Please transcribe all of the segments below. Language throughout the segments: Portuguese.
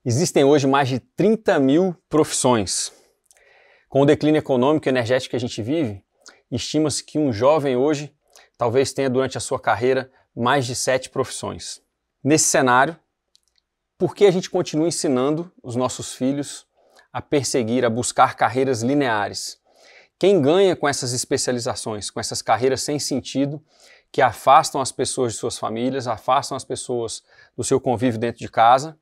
Existem hoje mais de 30 mil profissões. Com o declínio econômico e energético que a gente vive, estima-se que um jovem hoje talvez tenha durante a sua carreira mais de 7 profissões. Nesse cenário, por que a gente continua ensinando os nossos filhos a perseguir, a buscar carreiras lineares? Quem ganha com essas especializações, com essas carreiras sem sentido, que afastam as pessoas de suas famílias, afastam as pessoas do seu convívio dentro de casa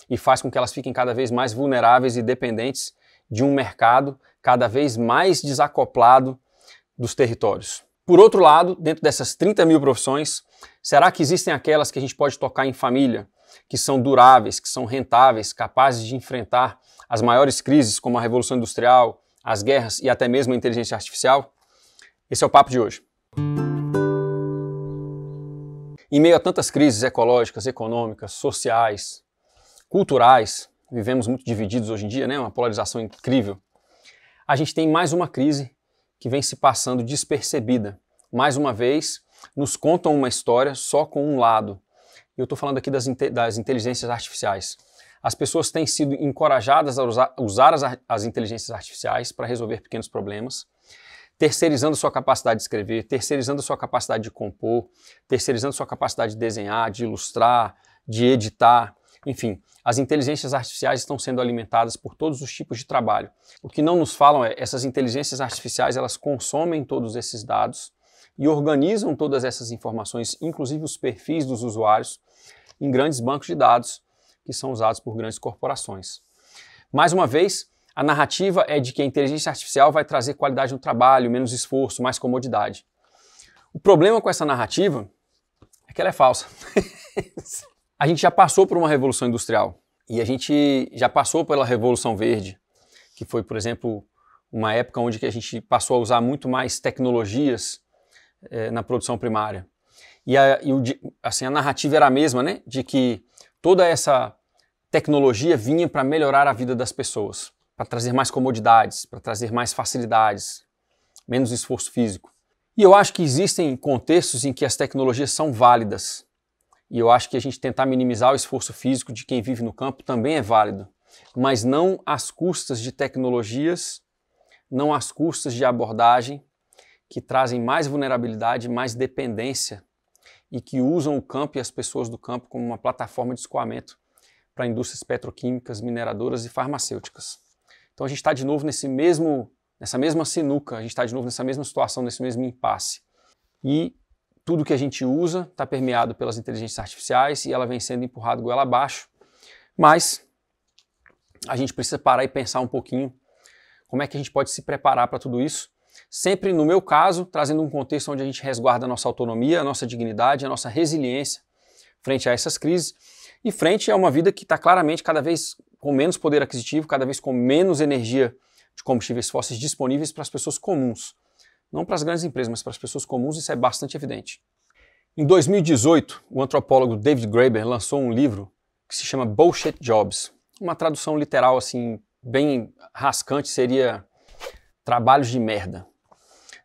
e faz com que elas fiquem cada vez mais vulneráveis e dependentes de um mercado cada vez mais desacoplado dos territórios. Por outro lado, dentro dessas 30 mil profissões, será que existem aquelas que a gente pode tocar em família, que são duráveis, que são rentáveis, capazes de enfrentar as maiores crises como a Revolução Industrial, as guerras e até mesmo a inteligência artificial? Esse é o papo de hoje. Em meio a tantas crises ecológicas, econômicas, sociais, culturais, vivemos muito divididos hoje em dia, né? Uma polarização incrível. A gente tem mais uma crise que vem se passando despercebida. Mais uma vez, nos contam uma história só com um lado. E eu estou falando aqui das inteligências artificiais. As pessoas têm sido encorajadas a usar as inteligências artificiais para resolver pequenos problemas, terceirizando sua capacidade de escrever, terceirizando sua capacidade de compor, terceirizando sua capacidade de desenhar, de ilustrar, de editar. Enfim, as inteligências artificiais estão sendo alimentadas por todos os tipos de trabalho. O que não nos falam é que essas inteligências artificiais elas consomem todos esses dados e organizam todas essas informações, inclusive os perfis dos usuários, em grandes bancos de dados que são usados por grandes corporações. Mais uma vez, a narrativa é de que a inteligência artificial vai trazer qualidade no trabalho, menos esforço, mais comodidade. O problema com essa narrativa é que ela é falsa. A gente já passou por uma revolução industrial e a gente já passou pela Revolução Verde, que foi, por exemplo, uma época onde a gente passou a usar muito mais tecnologias na produção primária. E a narrativa era a mesma, né? De que toda essa tecnologia vinha para melhorar a vida das pessoas, para trazer mais comodidades, para trazer mais facilidades, menos esforço físico. E eu acho que existem contextos em que as tecnologias são válidas. E eu acho que a gente tentar minimizar o esforço físico de quem vive no campo também é válido, mas não às custas de tecnologias, não às custas de abordagem que trazem mais vulnerabilidade, mais dependência e que usam o campo e as pessoas do campo como uma plataforma de escoamento para indústrias petroquímicas, mineradoras e farmacêuticas. Então a gente está de novo nessa mesma sinuca, a gente está de novo nessa mesma situação, nesse mesmo impasse. E tudo que a gente usa está permeado pelas inteligências artificiais e ela vem sendo empurrada goela abaixo, mas a gente precisa parar e pensar um pouquinho como é que a gente pode se preparar para tudo isso, sempre, no meu caso, trazendo um contexto onde a gente resguarda a nossa autonomia, a nossa dignidade, a nossa resiliência frente a essas crises e frente a uma vida que está claramente cada vez com menos poder aquisitivo, cada vez com menos energia de combustíveis fósseis disponíveis para as pessoas comuns. Não para as grandes empresas, mas para as pessoas comuns isso é bastante evidente. Em 2018, o antropólogo David Graeber lançou um livro que se chama Bullshit Jobs. Uma tradução literal assim, bem rascante seria trabalhos de merda.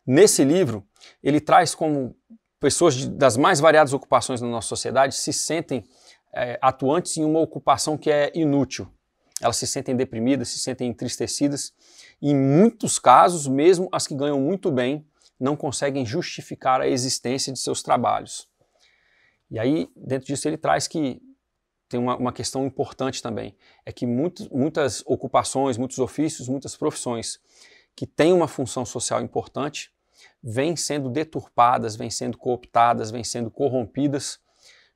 Nesse livro, ele traz como pessoas das mais variadas ocupações na nossa sociedade se sentem atuantes em uma ocupação que é inútil. Elas se sentem deprimidas, se sentem entristecidas e, em muitos casos, mesmo as que ganham muito bem, não conseguem justificar a existência de seus trabalhos. E aí, dentro disso, ele traz que tem uma questão importante também, é que muitas ocupações, muitos ofícios, muitas profissões que têm uma função social importante, vêm sendo deturpadas, vêm sendo cooptadas, vêm sendo corrompidas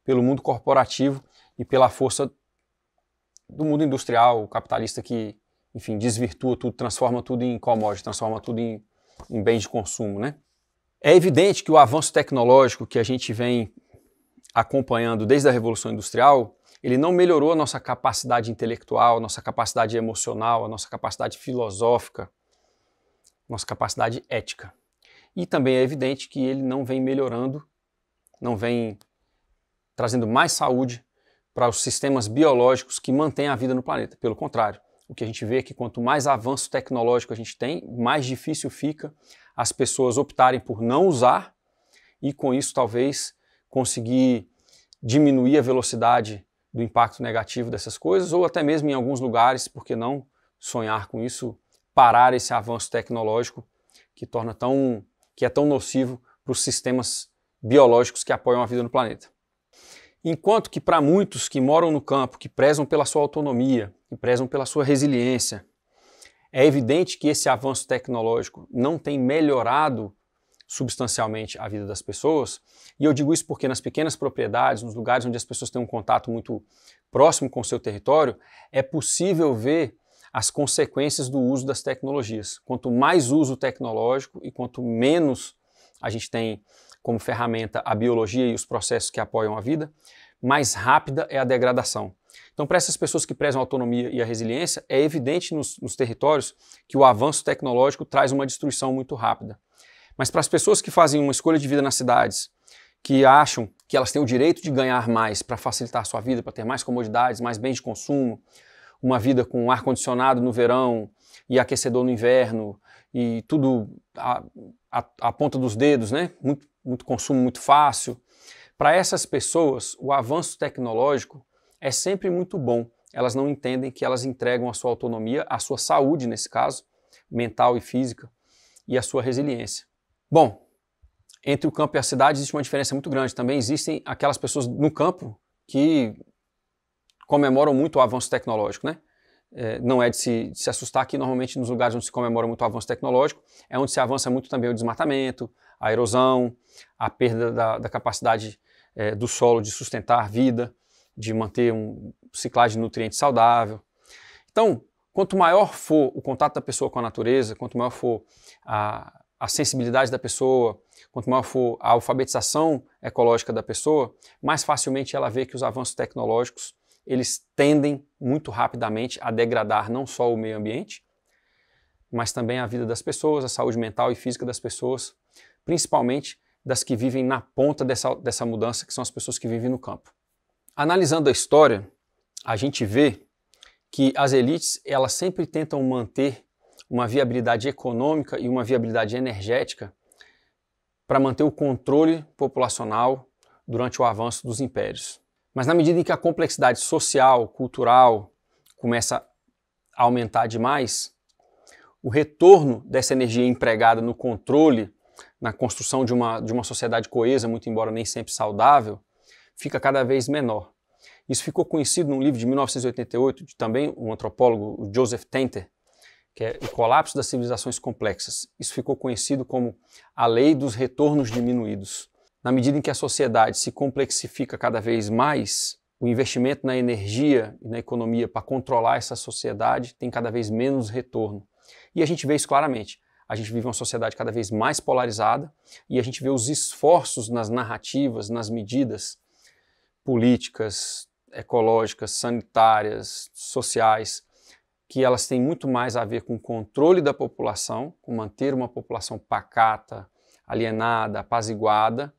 pelo mundo corporativo e pela força do mundo industrial, capitalista que, enfim, desvirtua tudo, transforma tudo em commodity, transforma tudo em bens de consumo, né? É evidente que o avanço tecnológico que a gente vem acompanhando desde a Revolução Industrial, ele não melhorou a nossa capacidade intelectual, a nossa capacidade emocional, a nossa capacidade filosófica, nossa capacidade ética. E também é evidente que ele não vem melhorando, não vem trazendo mais saúde para os sistemas biológicos que mantêm a vida no planeta. Pelo contrário, o que a gente vê é que quanto mais avanço tecnológico a gente tem, mais difícil fica as pessoas optarem por não usar e com isso talvez conseguir diminuir a velocidade do impacto negativo dessas coisas, ou até mesmo em alguns lugares, por que não sonhar com isso, parar esse avanço tecnológico que é tão nocivo para os sistemas biológicos que apoiam a vida no planeta. Enquanto que para muitos que moram no campo, que prezam pela sua autonomia, que prezam pela sua resiliência, é evidente que esse avanço tecnológico não tem melhorado substancialmente a vida das pessoas, e eu digo isso porque nas pequenas propriedades, nos lugares onde as pessoas têm um contato muito próximo com o seu território, é possível ver as consequências do uso das tecnologias. Quanto mais uso tecnológico e quanto menos a gente tem como ferramenta a biologia e os processos que apoiam a vida, mais rápida é a degradação. Então, para essas pessoas que prezam a autonomia e a resiliência, é evidente nos territórios que o avanço tecnológico traz uma destruição muito rápida. Mas para as pessoas que fazem uma escolha de vida nas cidades, que acham que elas têm o direito de ganhar mais para facilitar a sua vida, para ter mais comodidades, mais bens de consumo, uma vida com ar-condicionado no verão e aquecedor no inverno, e tudo à ponta dos dedos, né? Muito consumo muito fácil. Para essas pessoas, o avanço tecnológico é sempre muito bom. Elas não entendem que elas entregam a sua autonomia, a sua saúde, nesse caso, mental e física, e a sua resiliência. Bom, entre o campo e a cidade existe uma diferença muito grande. Também existem aquelas pessoas no campo que comemoram muito o avanço tecnológico, né? Não é de se assustar que normalmente nos lugares onde se comemora muito o avanço tecnológico é onde se avança muito também o desmatamento, a erosão, a perda da capacidade do solo de sustentar vida, de manter uma ciclagem de nutrientes saudável. Então, quanto maior for o contato da pessoa com a natureza, quanto maior for a sensibilidade da pessoa, quanto maior for a alfabetização ecológica da pessoa, mais facilmente ela vê que os avanços tecnológicos eles tendem muito rapidamente a degradar não só o meio ambiente, mas também a vida das pessoas, a saúde mental e física das pessoas, principalmente das que vivem na ponta dessa mudança, que são as pessoas que vivem no campo. Analisando a história, a gente vê que as elites elas sempre tentam manter uma viabilidade econômica e uma viabilidade energética para manter o controle populacional durante o avanço dos impérios. Mas na medida em que a complexidade social, cultural começa a aumentar demais, o retorno dessa energia empregada no controle, na construção de uma sociedade coesa, muito embora nem sempre saudável, fica cada vez menor. Isso ficou conhecido num livro de 1988, de também um antropólogo, o Joseph Tainter, que é O Colapso das Civilizações Complexas. Isso ficou conhecido como a lei dos retornos diminuídos. Na medida em que a sociedade se complexifica cada vez mais, o investimento na energia e na economia para controlar essa sociedade tem cada vez menos retorno. E a gente vê isso claramente. A gente vive uma sociedade cada vez mais polarizada e a gente vê os esforços nas narrativas, nas medidas políticas, ecológicas, sanitárias, sociais, que elas têm muito mais a ver com o controle da população, com manter uma população pacata, alienada, apaziguada,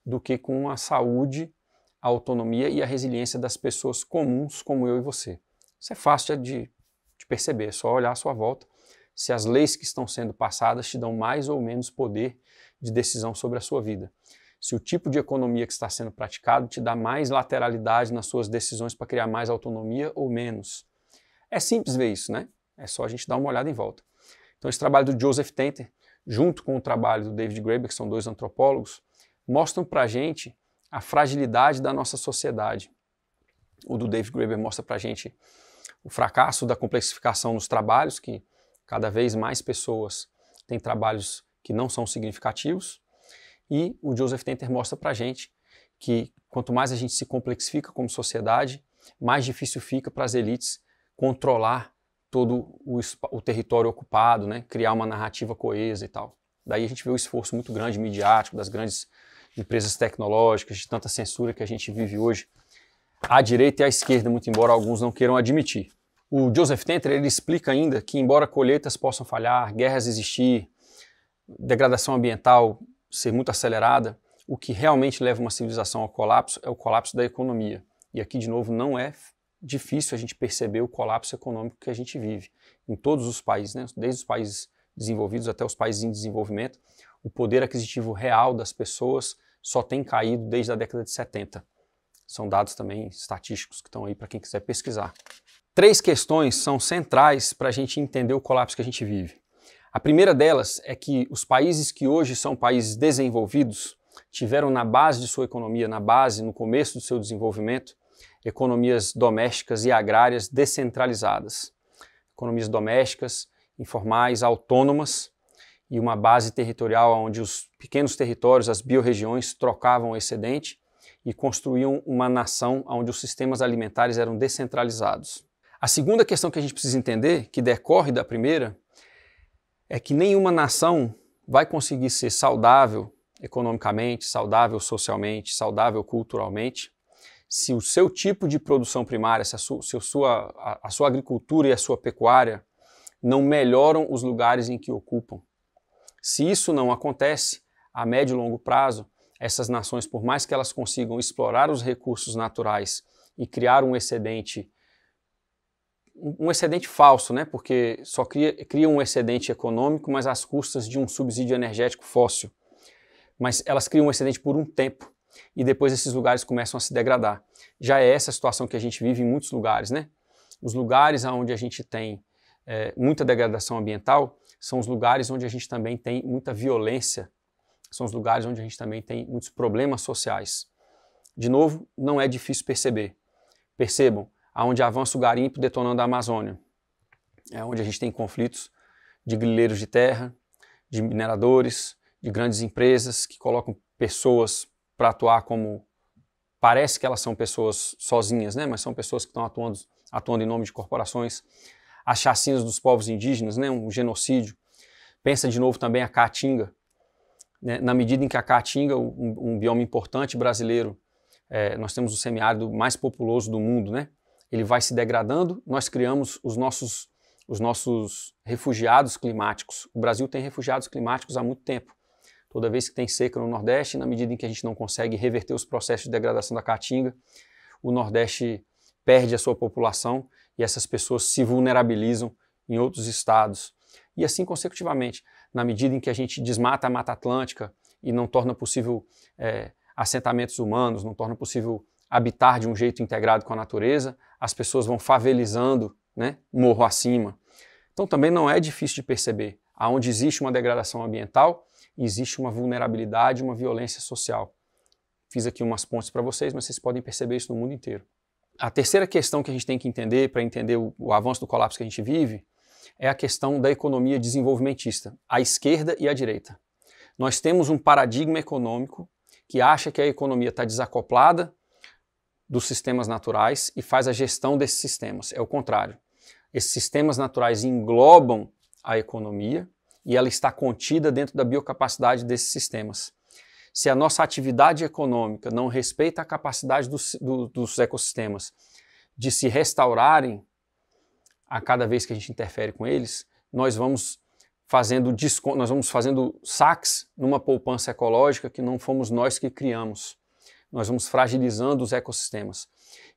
do que com a saúde, a autonomia e a resiliência das pessoas comuns como eu e você. Isso é fácil de perceber, é só olhar à sua volta se as leis que estão sendo passadas te dão mais ou menos poder de decisão sobre a sua vida. Se o tipo de economia que está sendo praticado te dá mais lateralidade nas suas decisões para criar mais autonomia ou menos. É simples ver isso, né? É só a gente dar uma olhada em volta. Então esse trabalho do Joseph Tainter, junto com o trabalho do David Graeber, que são dois antropólogos, mostram para a gente a fragilidade da nossa sociedade. O do David Graeber mostra para a gente o fracasso da complexificação nos trabalhos, que cada vez mais pessoas têm trabalhos que não são significativos. E o Joseph Tainter mostra para a gente que quanto mais a gente se complexifica como sociedade, mais difícil fica para as elites controlar todo o território ocupado, né? Criar uma narrativa coesa e tal. Daí a gente vê o esforço muito grande, midiático, das grandes empresas tecnológicas, de tanta censura que a gente vive hoje, à direita e à esquerda, muito embora alguns não queiram admitir. O Joseph Tainter ele explica ainda que, embora colheitas possam falhar, guerras existir, degradação ambiental ser muito acelerada, o que realmente leva uma civilização ao colapso é o colapso da economia. E aqui, de novo, não é difícil a gente perceber o colapso econômico que a gente vive. Em todos os países, né? Desde os países desenvolvidos até os países em desenvolvimento, o poder aquisitivo real das pessoas só tem caído desde a década de 70. São dados também estatísticos que estão aí para quem quiser pesquisar. 3 questões são centrais para a gente entender o colapso que a gente vive. A primeira delas é que os países que hoje são países desenvolvidos tiveram na base de sua economia, no começo do seu desenvolvimento, economias domésticas e agrárias descentralizadas. Economias domésticas, informais, autônomas e uma base territorial onde os pequenos territórios, as biorregiões, trocavam o excedente e construíam uma nação onde os sistemas alimentares eram descentralizados. A segunda questão que a gente precisa entender, que decorre da primeira, é que nenhuma nação vai conseguir ser saudável economicamente, saudável socialmente, saudável culturalmente, se o seu tipo de produção primária, se a sua agricultura e a sua pecuária não melhoram os lugares em que ocupam. Se isso não acontece, a médio e longo prazo, essas nações, por mais que elas consigam explorar os recursos naturais e criar um excedente falso, né? Porque só cria um excedente econômico, mas às custas de um subsídio energético fóssil. Mas elas criam um excedente por um tempo e depois esses lugares começam a se degradar. Já é essa a situação que a gente vive em muitos lugares, né? Os lugares onde a gente tem muita degradação ambiental são os lugares onde a gente também tem muita violência, são os lugares onde a gente também tem muitos problemas sociais. De novo, não é difícil perceber. Percebam, aonde avança o garimpo detonando a Amazônia. É onde a gente tem conflitos de grileiros de terra, de mineradores, de grandes empresas que colocam pessoas para atuar como... Parece que elas são pessoas sozinhas, né? Mas são pessoas que estão atuando em nome de corporações. As chacinas dos povos indígenas, né? Um genocídio. Pensa de novo também a Caatinga. Né? Na medida em que a Caatinga, um bioma importante brasileiro, nós temos o semiárido mais populoso do mundo, né? Ele vai se degradando, nós criamos os nossos refugiados climáticos. O Brasil tem refugiados climáticos há muito tempo. Toda vez que tem seca no Nordeste, na medida em que a gente não consegue reverter os processos de degradação da Caatinga, o Nordeste perde a sua população e essas pessoas se vulnerabilizam em outros estados. E assim consecutivamente, na medida em que a gente desmata a Mata Atlântica e não torna possível assentamentos humanos, não torna possível habitar de um jeito integrado com a natureza, as pessoas vão favelizando, né, morro acima. Então também não é difícil de perceber. Aonde existe uma degradação ambiental, existe uma vulnerabilidade, uma violência social. Fiz aqui umas pontes para vocês, mas vocês podem perceber isso no mundo inteiro. A terceira questão que a gente tem que entender para entender o avanço do colapso que a gente vive é a questão da economia desenvolvimentista, a esquerda e a direita. Nós temos um paradigma econômico que acha que a economia está desacoplada dos sistemas naturais e faz a gestão desses sistemas. É o contrário. Esses sistemas naturais englobam a economia e ela está contida dentro da biocapacidade desses sistemas. Se a nossa atividade econômica não respeita a capacidade dos ecossistemas de se restaurarem a cada vez que a gente interfere com eles, nós vamos fazendo saques numa poupança ecológica que não fomos nós que criamos. Nós vamos fragilizando os ecossistemas.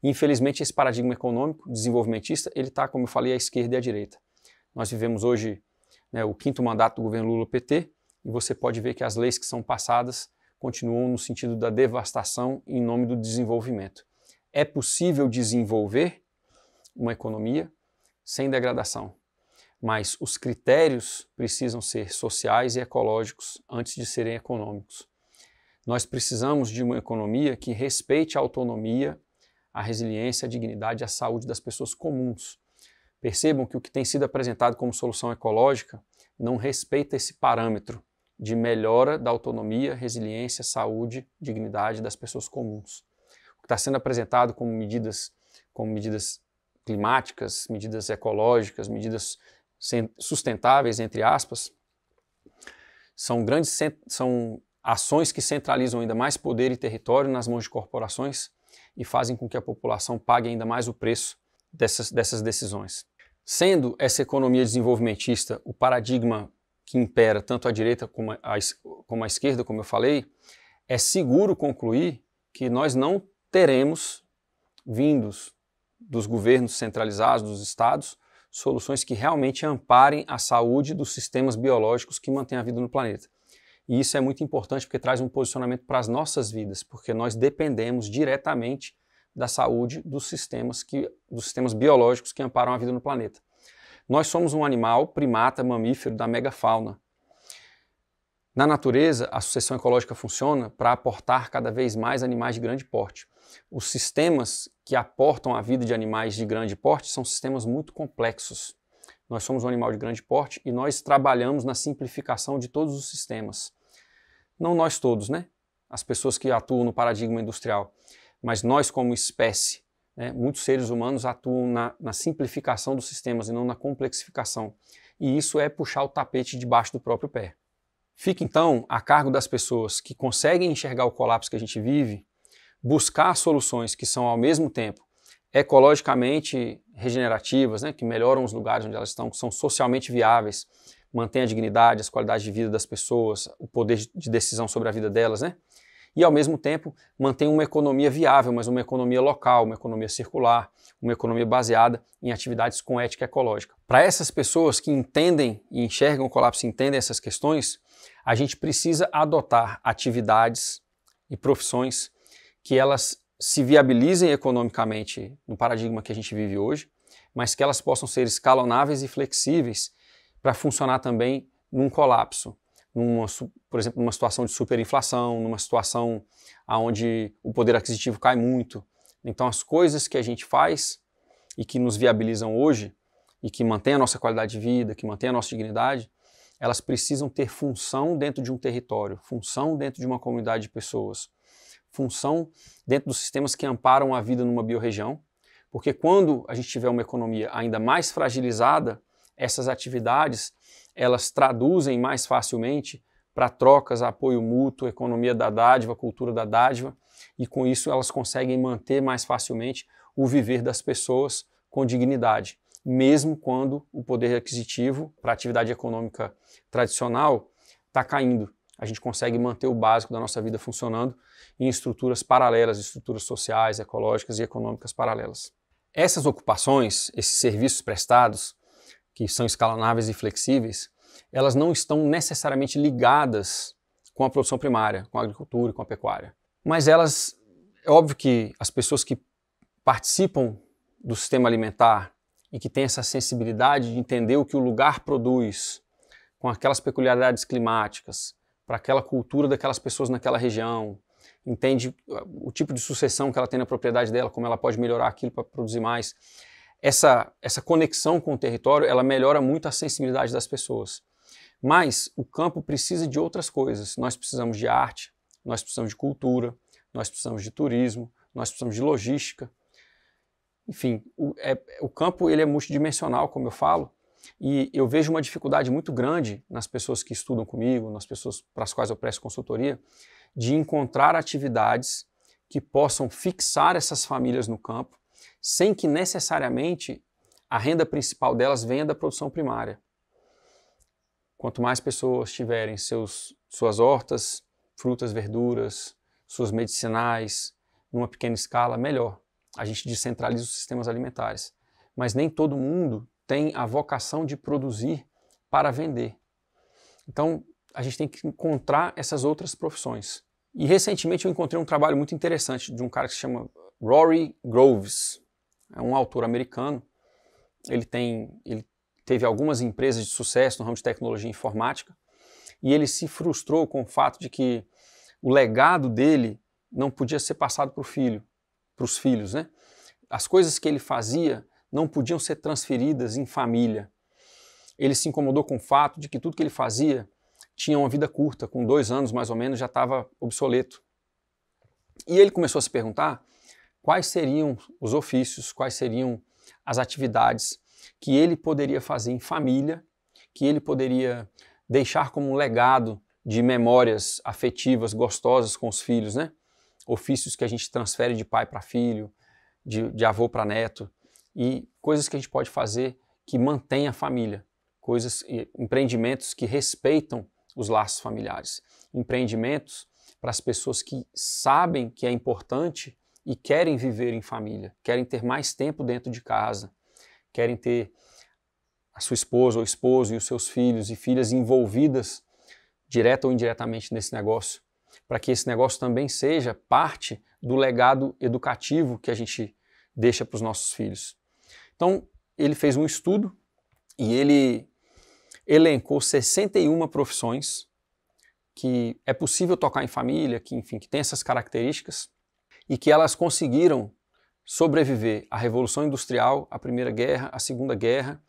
E, infelizmente, esse paradigma econômico desenvolvimentista, ele está, como eu falei, à esquerda e à direita. Nós vivemos hoje, né, o 5º mandato do governo Lula-PT, e você pode ver que as leis que são passadas continuam no sentido da devastação em nome do desenvolvimento. É possível desenvolver uma economia sem degradação, mas os critérios precisam ser sociais e ecológicos antes de serem econômicos. Nós precisamos de uma economia que respeite a autonomia, a resiliência, a dignidade e a saúde das pessoas comuns. Percebam que o que tem sido apresentado como solução ecológica não respeita esse parâmetro de melhora da autonomia, resiliência, saúde, dignidade das pessoas comuns. O que está sendo apresentado como medidas climáticas, medidas ecológicas, medidas sustentáveis, entre aspas, são ações que centralizam ainda mais poder e território nas mãos de corporações e fazem com que a população pague ainda mais o preço dessas decisões. Sendo essa economia desenvolvimentista o paradigma que impera tanto à direita como à esquerda, como eu falei, é seguro concluir que nós não teremos, vindos dos governos centralizados, dos estados, soluções que realmente amparem a saúde dos sistemas biológicos que mantêm a vida no planeta. E isso é muito importante porque traz um posicionamento para as nossas vidas, porque nós dependemos diretamente da saúde dos sistemas biológicos que amparam a vida no planeta. Nós somos um animal primata mamífero da megafauna. Na natureza, a sucessão ecológica funciona para aportar cada vez mais animais de grande porte. Os sistemas que aportam a vida de animais de grande porte são sistemas muito complexos. Nós somos um animal de grande porte e nós trabalhamos na simplificação de todos os sistemas. Não nós todos, né? As pessoas que atuam no paradigma industrial, mas nós como espécie, né? Muitos seres humanos atuam na simplificação dos sistemas e não na complexificação. E isso é puxar o tapete debaixo do próprio pé. Fica então a cargo das pessoas que conseguem enxergar o colapso que a gente vive, buscar soluções que são ao mesmo tempo ecologicamente regenerativas, né, que melhoram os lugares onde elas estão, que são socialmente viáveis, mantêm a dignidade, as qualidades de vida das pessoas, o poder de decisão sobre a vida delas, né? E ao mesmo tempo mantém uma economia viável, mas uma economia local, uma economia circular, uma economia baseada em atividades com ética ecológica. Para essas pessoas que entendem e enxergam o colapso e entendem essas questões, a gente precisa adotar atividades e profissões que elas se viabilizem economicamente no paradigma que a gente vive hoje, mas que elas possam ser escalonáveis e flexíveis para funcionar também num colapso. Por exemplo, numa situação de superinflação, numa situação onde o poder aquisitivo cai muito. Então as coisas que a gente faz e que nos viabilizam hoje e que mantêm a nossa qualidade de vida, que mantêm a nossa dignidade, elas precisam ter função dentro de um território, função dentro de uma comunidade de pessoas, função dentro dos sistemas que amparam a vida numa biorregião, porque quando a gente tiver uma economia ainda mais fragilizada, essas atividades elas traduzem mais facilmente para trocas, apoio mútuo, economia da dádiva, cultura da dádiva, e com isso elas conseguem manter mais facilmente o viver das pessoas com dignidade, mesmo quando o poder aquisitivo para a atividade econômica tradicional está caindo. A gente consegue manter o básico da nossa vida funcionando em estruturas paralelas, estruturas sociais, ecológicas e econômicas paralelas. Essas ocupações, esses serviços prestados, que são escalonáveis e flexíveis, elas não estão necessariamente ligadas com a produção primária, com a agricultura e com a pecuária. Mas elas, é óbvio que as pessoas que participam do sistema alimentar e que têm essa sensibilidade de entender o que o lugar produz, com aquelas peculiaridades climáticas, para aquela cultura daquelas pessoas naquela região, entende o tipo de sucessão que ela tem na propriedade dela, como ela pode melhorar aquilo para produzir mais. Essa conexão com o território, ela melhora muito a sensibilidade das pessoas. Mas o campo precisa de outras coisas. Nós precisamos de arte, nós precisamos de cultura, nós precisamos de turismo, nós precisamos de logística. Enfim, o campo ele é multidimensional, como eu falo, e eu vejo uma dificuldade muito grande nas pessoas que estudam comigo, nas pessoas para as quais eu presto consultoria, de encontrar atividades que possam fixar essas famílias no campo, sem que necessariamente a renda principal delas venha da produção primária. Quanto mais pessoas tiverem suas hortas, frutas, verduras, suas medicinais, numa pequena escala, melhor. A gente descentraliza os sistemas alimentares. Mas nem todo mundo tem a vocação de produzir para vender. Então, a gente tem que encontrar essas outras profissões. E recentemente eu encontrei um trabalho muito interessante de um cara que se chama Rory Groves. É um autor americano. Ele teve algumas empresas de sucesso no ramo de tecnologia e informática e ele se frustrou com o fato de que o legado dele não podia ser passado para os filhos, né? As coisas que ele fazia não podiam ser transferidas em família. Ele se incomodou com o fato de que tudo que ele fazia tinha uma vida curta, com 2 anos mais ou menos já estava obsoleto. E ele começou a se perguntar quais seriam os ofícios, quais seriam as atividades que ele poderia fazer em família, que ele poderia deixar como um legado de memórias afetivas gostosas com os filhos, né? Ofícios que a gente transfere de pai para filho, de avô para neto, e coisas que a gente pode fazer que mantém a família, empreendimentos que respeitam os laços familiares, empreendimentos para as pessoas que sabem que é importante e querem viver em família, querem ter mais tempo dentro de casa, querem ter a sua esposa ou esposo e os seus filhos e filhas envolvidas direta ou indiretamente nesse negócio, para que esse negócio também seja parte do legado educativo que a gente deixa para os nossos filhos. Então, ele fez um estudo e ele elencou 61 profissões que é possível tocar em família, que, enfim, que tem essas características e que elas conseguiram sobreviver à Revolução Industrial, à Primeira Guerra, à Segunda Guerra,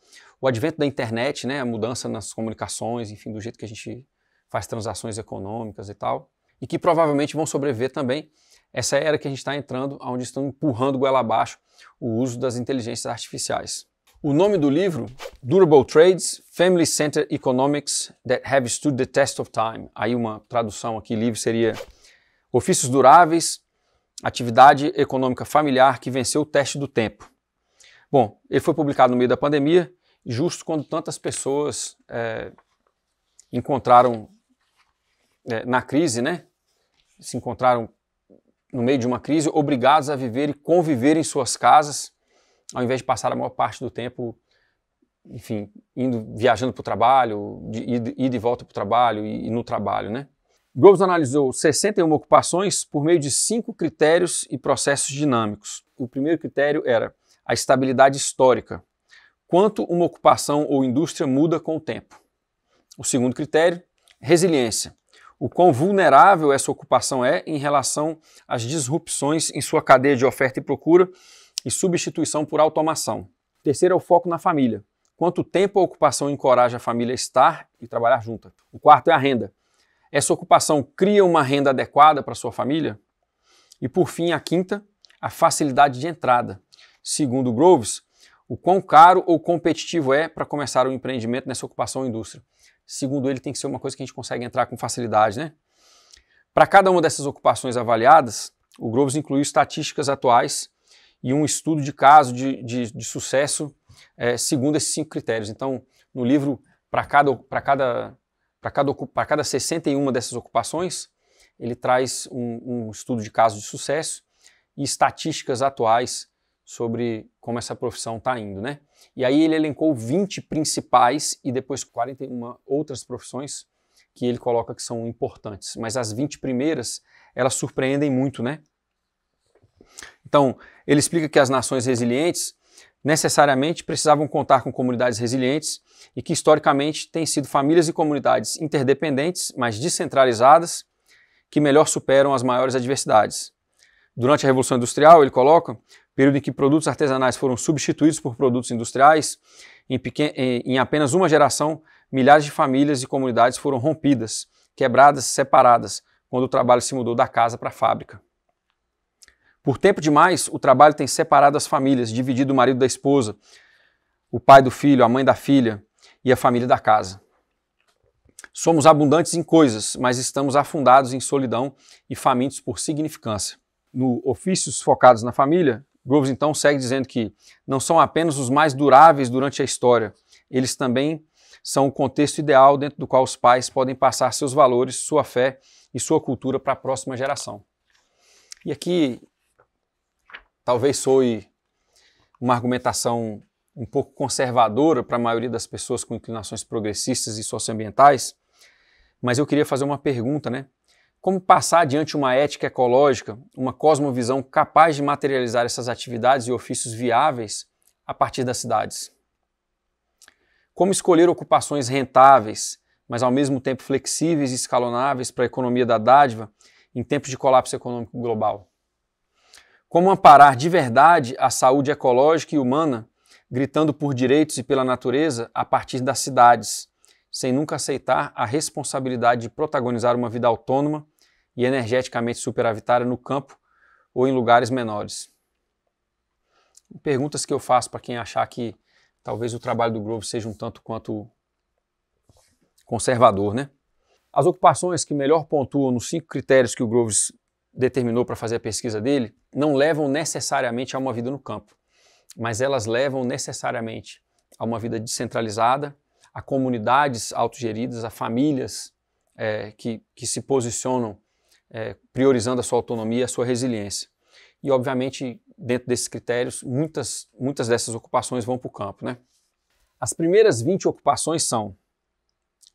o advento da internet, né, a mudança nas comunicações, enfim, do jeito que a gente faz transações econômicas e tal, e que provavelmente vão sobreviver também essa era que a gente está entrando, onde estão empurrando goela abaixo o uso das inteligências artificiais. O nome do livro, Durable Trades, Family Centered Economics That Have Stood the Test of Time. Aí uma tradução aqui livre seria Ofícios Duráveis, Atividade Econômica Familiar que Venceu o Teste do Tempo. Bom, ele foi publicado no meio da pandemia, justo quando tantas pessoas encontraram na crise, né? Se encontraram no meio de uma crise, obrigados a viver e conviver em suas casas, ao invés de passar a maior parte do tempo, enfim, viajando para o trabalho, ir de volta para o trabalho e no trabalho, né? Groves analisou 61 ocupações por meio de 5 critérios e processos dinâmicos. O primeiro critério era a estabilidade histórica. Quanto uma ocupação ou indústria muda com o tempo. O segundo critério, resiliência. O quão vulnerável essa ocupação é em relação às disrupções em sua cadeia de oferta e procura e substituição por automação. O terceiro é o foco na família. Quanto tempo a ocupação encoraja a família a estar e trabalhar junta. O quarto é a renda. Essa ocupação cria uma renda adequada para a sua família? E por fim, a quinta, a facilidade de entrada. Segundo Groves, o quão caro ou competitivo é para começar um empreendimento nessa ocupação ou indústria. Segundo ele, tem que ser uma coisa que a gente consegue entrar com facilidade, né? Para cada uma dessas ocupações avaliadas, o Groves incluiu estatísticas atuais e um estudo de caso de sucesso segundo esses 5 critérios. Então, no livro, para cada 61 dessas ocupações, ele traz um estudo de caso de sucesso e estatísticas atuais sobre como essa profissão está indo, né? E aí ele elencou 20 principais e depois 41 outras profissões que ele coloca que são importantes. Mas as 20 primeiras, elas surpreendem muito, né? Então, ele explica que as nações resilientes necessariamente precisavam contar com comunidades resilientes e que historicamente têm sido famílias e comunidades interdependentes, mas descentralizadas, que melhor superam as maiores adversidades. Durante a Revolução Industrial, ele coloca, período em que produtos artesanais foram substituídos por produtos industriais, em apenas uma geração, milhares de famílias e comunidades foram rompidas, quebradas, separadas, quando o trabalho se mudou da casa para a fábrica. Por tempo demais, o trabalho tem separado as famílias, dividido o marido da esposa, o pai do filho, a mãe da filha e a família da casa. Somos abundantes em coisas, mas estamos afundados em solidão e famintos por significância. No Ofícios Focados na Família, Groves então segue dizendo que não são apenas os mais duráveis durante a história, eles também são o contexto ideal dentro do qual os pais podem passar seus valores, sua fé e sua cultura para a próxima geração. E aqui talvez soe uma argumentação um pouco conservadora para a maioria das pessoas com inclinações progressistas e socioambientais, mas eu queria fazer uma pergunta, né? Como passar adiante uma ética ecológica, uma cosmovisão capaz de materializar essas atividades e ofícios viáveis a partir das cidades? Como escolher ocupações rentáveis, mas ao mesmo tempo flexíveis e escalonáveis para a economia da dádiva em tempos de colapso econômico global? Como amparar de verdade a saúde ecológica e humana, gritando por direitos e pela natureza a partir das cidades, sem nunca aceitar a responsabilidade de protagonizar uma vida autônoma e energeticamente superavitária no campo ou em lugares menores? Perguntas que eu faço para quem achar que talvez o trabalho do Groves seja um tanto quanto conservador, né? As ocupações que melhor pontuam nos 5 critérios que o Groves determinou para fazer a pesquisa dele não levam necessariamente a uma vida no campo, mas elas levam necessariamente a uma vida descentralizada, a comunidades autogeridas, a famílias que se posicionam priorizando a sua autonomia, a sua resiliência. E, obviamente, dentro desses critérios, muitas dessas ocupações vão para o campo, né? As primeiras 20 ocupações são,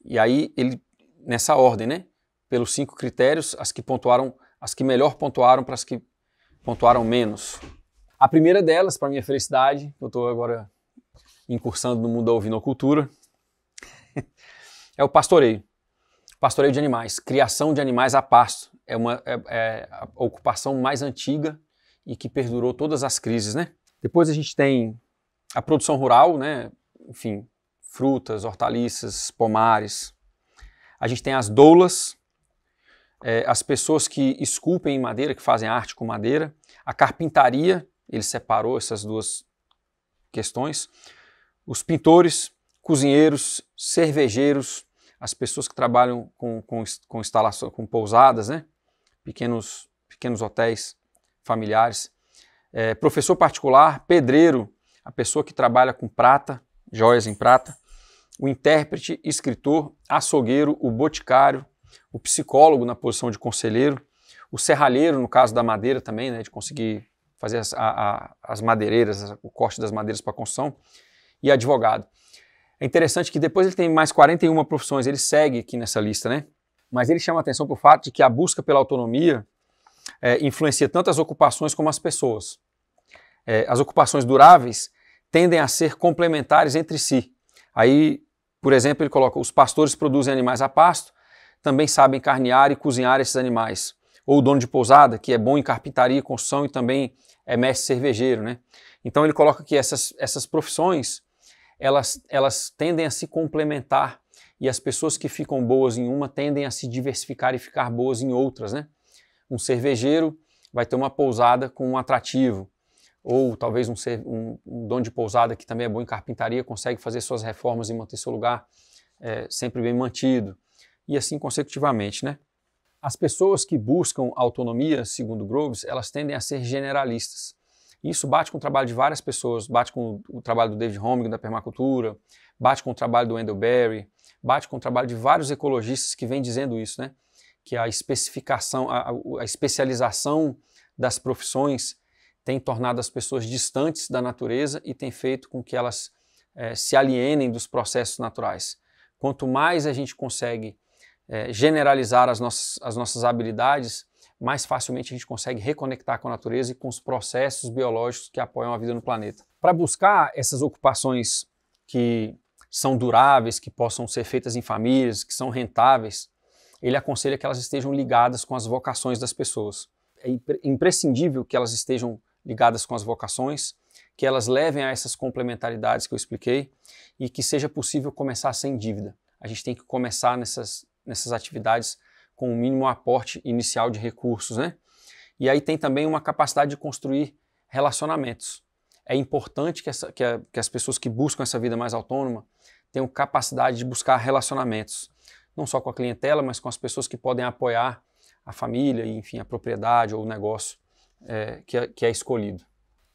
e aí ele, nessa ordem, né? Pelos 5 critérios, as que melhor pontuaram para as que pontuaram menos. A primeira delas, para minha felicidade, eu estou agora incursando no mundo da ovinocultura, é o pastoreio. Pastoreio de animais, criação de animais a pasto. É a ocupação mais antiga e que perdurou todas as crises, né? Depois a gente tem a produção rural, né? Enfim, frutas, hortaliças, pomares. A gente tem as doulas, as pessoas que esculpem em madeira, que fazem arte com madeira. A carpintaria, ele separou essas duas questões. Os pintores, cozinheiros, cervejeiros, as pessoas que trabalham com instalação, com pousadas, né? Pequenos hotéis familiares. Professor particular, pedreiro, a pessoa que trabalha com prata, joias em prata. O intérprete, escritor, açougueiro, o boticário, o psicólogo na posição de conselheiro, o serralheiro, no caso da madeira também, né? De conseguir fazer as madeireiras, o corte das madeiras para construção, e advogado. É interessante que depois ele tem mais 41 profissões, ele segue aqui nessa lista, né? Mas ele chama a atenção para o fato de que a busca pela autonomia influencia tanto as ocupações como as pessoas. As ocupações duráveis tendem a ser complementares entre si. Aí, por exemplo, ele coloca: os pastores produzem animais a pasto, também sabem carnear e cozinhar esses animais. Ou o dono de pousada, que é bom em carpintaria e construção e também é mestre cervejeiro, né? Então ele coloca que essas profissões, elas tendem a se complementar, e as pessoas que ficam boas em uma tendem a se diversificar e ficar boas em outras, né? Um cervejeiro vai ter uma pousada com um atrativo, ou talvez um dono de pousada que também é bom em carpintaria, consegue fazer suas reformas e manter seu lugar sempre bem mantido, e assim consecutivamente, né? As pessoas que buscam autonomia, segundo Groves, elas tendem a ser generalistas. Isso bate com o trabalho de várias pessoas, bate com o trabalho do David Homigan da permacultura, bate com o trabalho do Wendell Berry, bate com o trabalho de vários ecologistas que vêm dizendo isso, né? Que a especificação, a especialização das profissões tem tornado as pessoas distantes da natureza e tem feito com que elas se alienem dos processos naturais. Quanto mais a gente consegue generalizar as nossas habilidades, mais facilmente a gente consegue reconectar com a natureza e com os processos biológicos que apoiam a vida no planeta. Para buscar essas ocupações que são duráveis, que possam ser feitas em famílias, que são rentáveis, ele aconselha que elas estejam ligadas com as vocações das pessoas. É imprescindível que elas estejam ligadas com as vocações, que elas levem a essas complementaridades que eu expliquei e que seja possível começar sem dívida. A gente tem que começar nessas atividades com o mínimo aporte inicial de recursos, né? E aí tem também uma capacidade de construir relacionamentos. É importante que as pessoas que buscam essa vida mais autônoma tenham capacidade de buscar relacionamentos, não só com a clientela, mas com as pessoas que podem apoiar a família, e, enfim, a propriedade ou o negócio que é escolhido.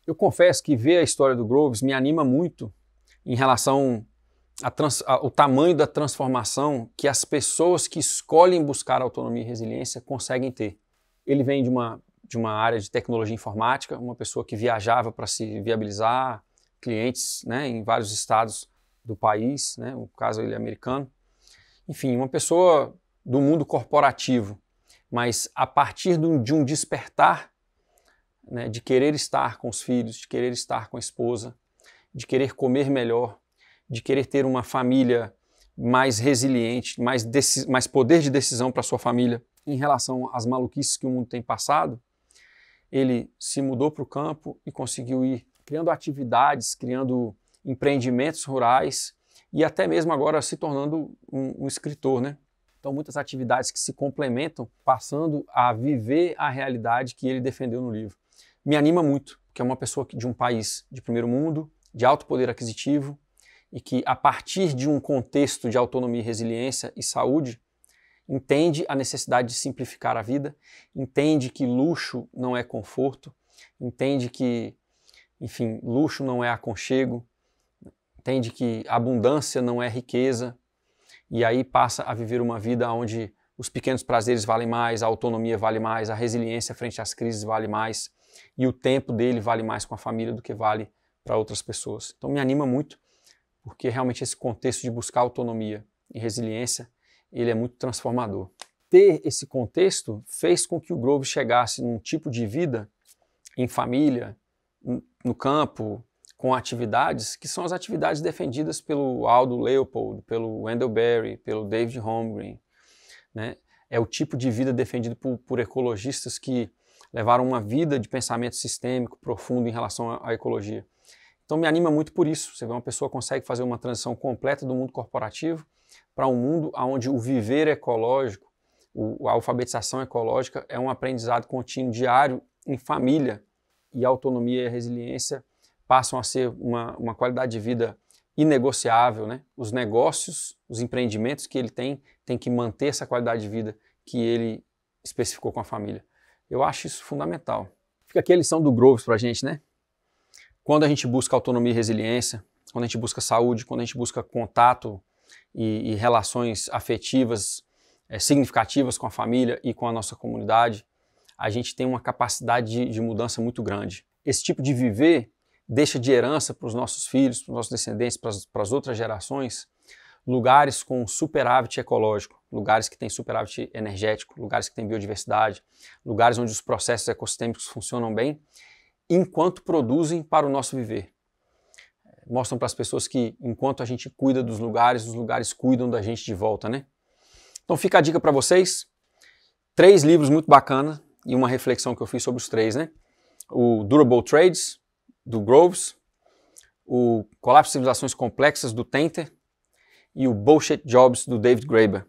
Eu confesso que ver a história do Groves me anima muito em relação ao tamanho da transformação que as pessoas que escolhem buscar autonomia e resiliência conseguem ter. Ele vem de uma área de tecnologia informática, uma pessoa que viajava para se viabilizar, clientes, né, em vários estados do país, né, no caso ele é americano. Enfim, uma pessoa do mundo corporativo, mas a partir de um despertar, né, de querer estar com os filhos, de querer estar com a esposa, de querer comer melhor, de querer ter uma família mais resiliente, mais poder de decisão para sua família em relação às maluquices que o mundo tem passado, ele se mudou para o campo e conseguiu ir criando atividades, criando empreendimentos rurais e até mesmo agora se tornando um escritor, né? Então muitas atividades que se complementam, passando a viver a realidade que ele defendeu no livro. Me anima muito, porque é uma pessoa de um país de primeiro mundo, de alto poder aquisitivo, e que, a partir de um contexto de autonomia, resiliência e saúde, entende a necessidade de simplificar a vida, entende que luxo não é conforto, entende que, enfim, luxo não é aconchego, entende que abundância não é riqueza, e aí passa a viver uma vida onde os pequenos prazeres valem mais, a autonomia vale mais, a resiliência frente às crises vale mais, e o tempo dele vale mais com a família do que vale para outras pessoas. Então me anima muito, porque realmente esse contexto de buscar autonomia e resiliência, ele é muito transformador. Ter esse contexto fez com que o Groves chegasse num tipo de vida em família, no campo, com atividades que são as atividades defendidas pelo Aldo Leopold, pelo Wendell Berry, pelo David Holmgren, né? É o tipo de vida defendido por ecologistas que levaram uma vida de pensamento sistêmico profundo em relação à ecologia. Então me anima muito por isso. Você vê uma pessoa que consegue fazer uma transição completa do mundo corporativo para um mundo onde o viver ecológico, a alfabetização ecológica é um aprendizado contínuo diário em família, e a autonomia e a resiliência passam a ser uma qualidade de vida inegociável, né? Os negócios, os empreendimentos que ele tem que manter essa qualidade de vida que ele especificou com a família. Eu acho isso fundamental. Fica aqui a lição do Groves para a gente, né? Quando a gente busca autonomia e resiliência, quando a gente busca saúde, quando a gente busca contato e relações afetivas significativas com a família e com a nossa comunidade, a gente tem uma capacidade de mudança muito grande. Esse tipo de viver deixa de herança para os nossos filhos, para os nossos descendentes, para as outras gerações, lugares com superávit ecológico, lugares que têm superávit energético, lugares que têm biodiversidade, lugares onde os processos ecossistêmicos funcionam bem, enquanto produzem para o nosso viver. Mostram para as pessoas que enquanto a gente cuida dos lugares, os lugares cuidam da gente de volta, né? Então fica a dica para vocês, 3 livros muito bacanas e uma reflexão que eu fiz sobre os 3, né? O Durable Trades, do Groves, o Colapso de Civilizações Complexas, do Tenter, e o Bullshit Jobs, do David Graeber.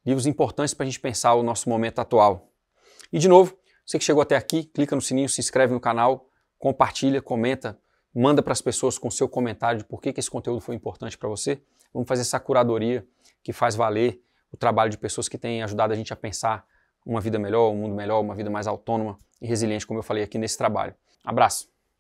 Livros importantes para a gente pensar o nosso momento atual. E de novo, você que chegou até aqui, clica no sininho, se inscreve no canal, compartilha, comenta, manda para as pessoas com seu comentário de por que esse conteúdo foi importante para você. Vamos fazer essa curadoria que faz valer o trabalho de pessoas que têm ajudado a gente a pensar uma vida melhor, um mundo melhor, uma vida mais autônoma e resiliente, como eu falei aqui nesse trabalho. Abraço!